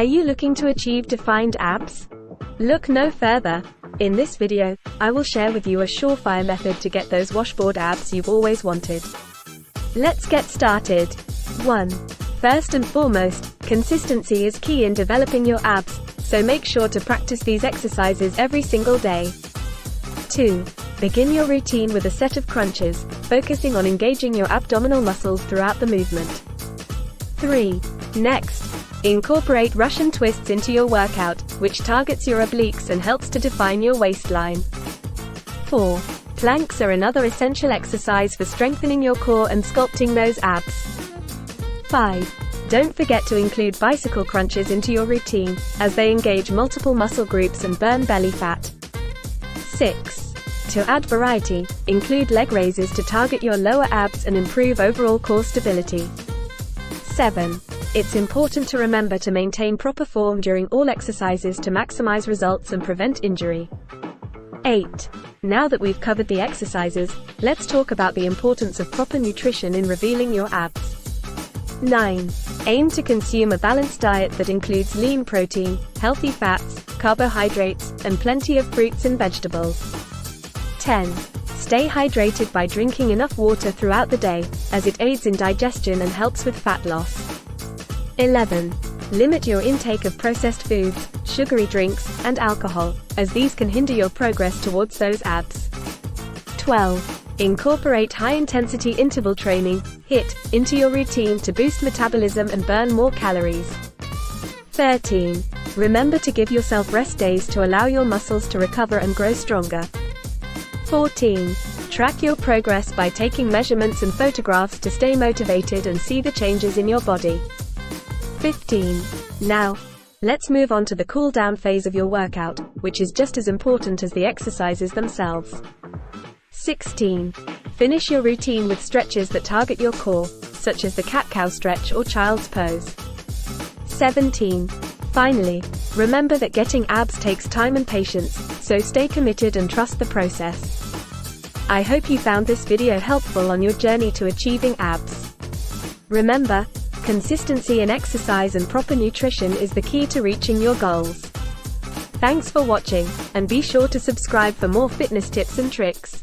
Are you looking to achieve defined abs? Look no further. In this video, I will share with you a surefire method to get those washboard abs you've always wanted. Let's get started. 1. First and foremost, consistency is key in developing your abs, so make sure to practice these exercises every single day. 2. Begin your routine with a set of crunches, focusing on engaging your abdominal muscles throughout the movement. 3. Next, incorporate Russian twists into your workout, which targets your obliques and helps to define your waistline. 4. Planks are another essential exercise for strengthening your core and sculpting those abs. 5. Don't forget to include bicycle crunches into your routine, as they engage multiple muscle groups and burn belly fat. 6. To add variety, include leg raises to target your lower abs and improve overall core stability. 7. It's important to remember to maintain proper form during all exercises to maximize results and prevent injury. 8. Now that we've covered the exercises, let's talk about the importance of proper nutrition in revealing your abs. 9. Aim to consume a balanced diet that includes lean protein, healthy fats, carbohydrates, and plenty of fruits and vegetables. 10. Stay hydrated by drinking enough water throughout the day, as it aids in digestion and helps with fat loss. 11. Limit your intake of processed foods, sugary drinks, and alcohol, as these can hinder your progress towards those abs. 12. Incorporate high-intensity interval training, HIIT, into your routine to boost metabolism and burn more calories. 13. Remember to give yourself rest days to allow your muscles to recover and grow stronger. 14. Track your progress by taking measurements and photographs to stay motivated and see the changes in your body. 15. Now, let's move on to the cool-down phase of your workout, which is just as important as the exercises themselves. 16. Finish your routine with stretches that target your core, such as the cat-cow stretch or child's pose. 17. Finally, remember that getting abs takes time and patience, so stay committed and trust the process. I hope you found this video helpful on your journey to achieving abs. Remember, consistency in exercise and proper nutrition is the key to reaching your goals. Thanks for watching, and be sure to subscribe for more fitness tips and tricks.